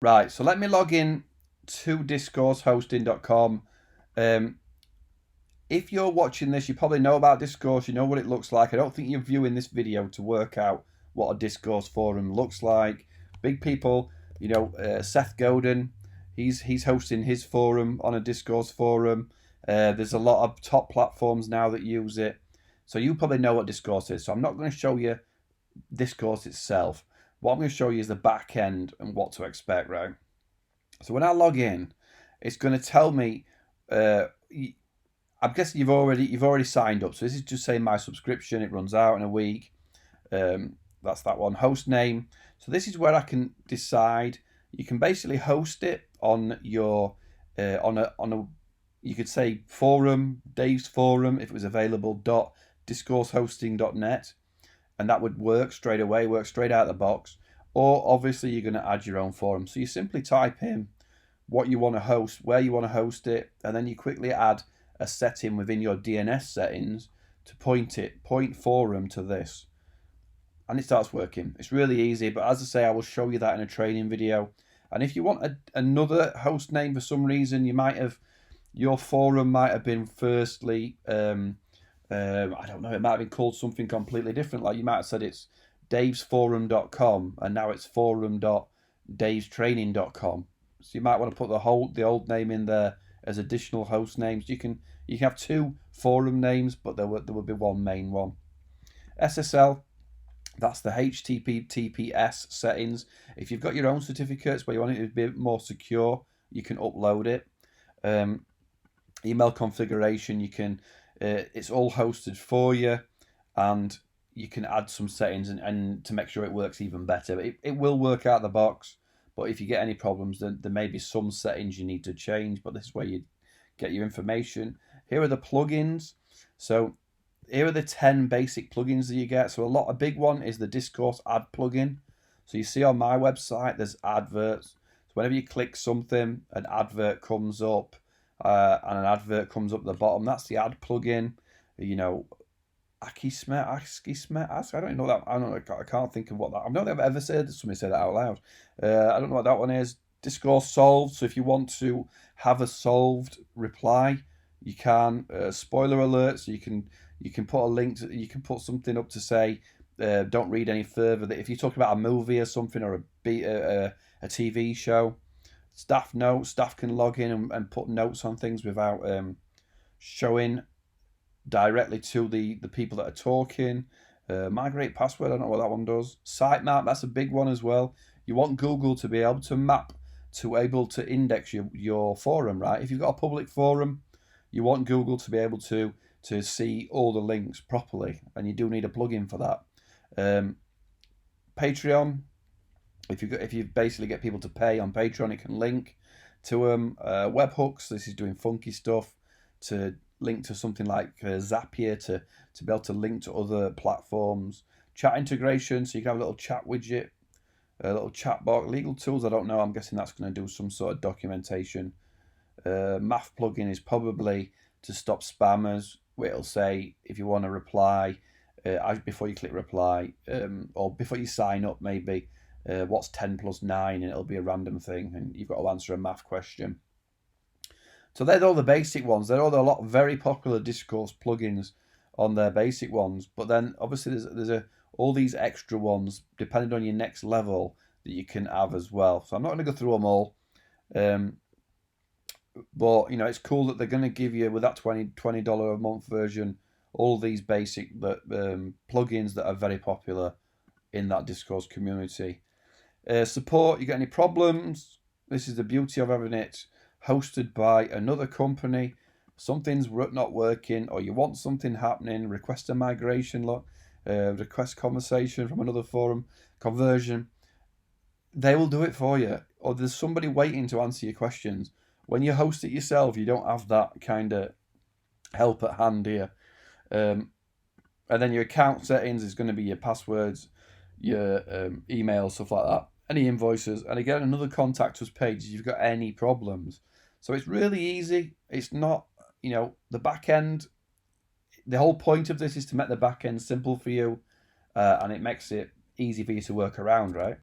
Right, so let me log in to discoursehosting.com. If you're watching this, you probably know about Discourse, you know what it looks like. I don't think you're viewing this video to work out what a Discourse forum looks like. Big people, Seth Godin, he's hosting his forum on a Discourse forum. There's a lot of top platforms now that use it. So you probably know what Discourse is. So I'm not going to show you Discourse itself. What I'm going to show you is the back end and what to expect, right? So when I log in, it's going to tell me. I'm guessing you've already signed up. So this is just saying my subscription. It runs out in a week. That's that one. Host name. So this is where I can decide. You can basically host it on your on a you could say forum, Dave's forum if it was available. Discoursehosting.net, and that would work straight away. Work straight out of the box. Or obviously you're going to add your own forum. So you simply type in what you want to host, where you want to host it, and then you quickly add a setting within your DNS settings to point forum to this. And it starts working. It's really easy, but as I say, I will show you that in a training video. And if you want another host name for some reason, your forum might have been firstly, I don't know, it might have been called something completely different. Like you might have said it's davesforum.com and now it's forum.davestraining.com. So you might want to put the old name in there as additional host names. You can have two forum names, but there would be one main one. SSL, that's the HTTPS settings. If you've got your own certificates where you want it to be more secure, you can upload it. Email configuration, you can. It's all hosted for you, and you can add some settings and to make sure it works even better. It will work out the box. But if you get any problems, then there may be some settings you need to change. But this is where you get your information. Here are the plugins. So here are the 10 basic plugins that you get. So a big one is the Discourse ad plugin. So you see on my website, there's adverts. So whenever you click something, an advert comes up, and an advert comes up at the bottom. That's the ad plugin. Akismet. I don't know that. I can't think of what that. I don't think I've ever said somebody say that out loud. I don't know what that one is. Discourse solved. So if you want to have a solved reply, you can. Spoiler alert. So you can put a link. You can put something up to say, don't read any further. That if you're talking about a movie or something or a TV show, staff notes. Staff can log in and put notes on things without showing directly to the people that are talking. Migrate password, I don't know what that one does. Sitemap, that's a big one as well. You want Google to be able to map, to able to index your forum, right? If you've got a public forum, you want Google to be able to see all the links properly, and you do need a plugin for that. Patreon, if you basically get people to pay on Patreon, it can link to them. Webhooks, this is doing funky stuff to link to something like Zapier to be able to link to other platforms. Chat integration, so you can have a little chat widget, a little chat box. Legal tools, I don't know. I'm guessing that's going to do some sort of documentation. Math plugin is probably to stop spammers. Where it'll say if you want to reply before you click reply, or before you sign up, maybe what's 10 plus 9, and it'll be a random thing, and you've got to answer a math question. So they're all the basic ones. They're all a lot of very popular Discourse plugins on their basic ones. But then obviously there's all these extra ones depending on your next level that you can have as well. So I'm not going to go through them all. But it's cool that they're going to give you with that $20 a month version all these basic plugins that are very popular in that Discourse community. Support. You get any problems? This is the beauty of having it hosted by another company. Something's not working, or you want something happening, request a migration request conversation from another forum, conversion. They will do it for you, or there's somebody waiting to answer your questions. When you host it yourself, you don't have that kind of help at hand here. And then your account settings is going to be your passwords, your email, stuff like that, any invoices, and again another contact us page if you've got any problems. So it's really easy. It's not, the back end. The whole point of this is to make the back end simple for you, and it makes it easy for you to work around, right?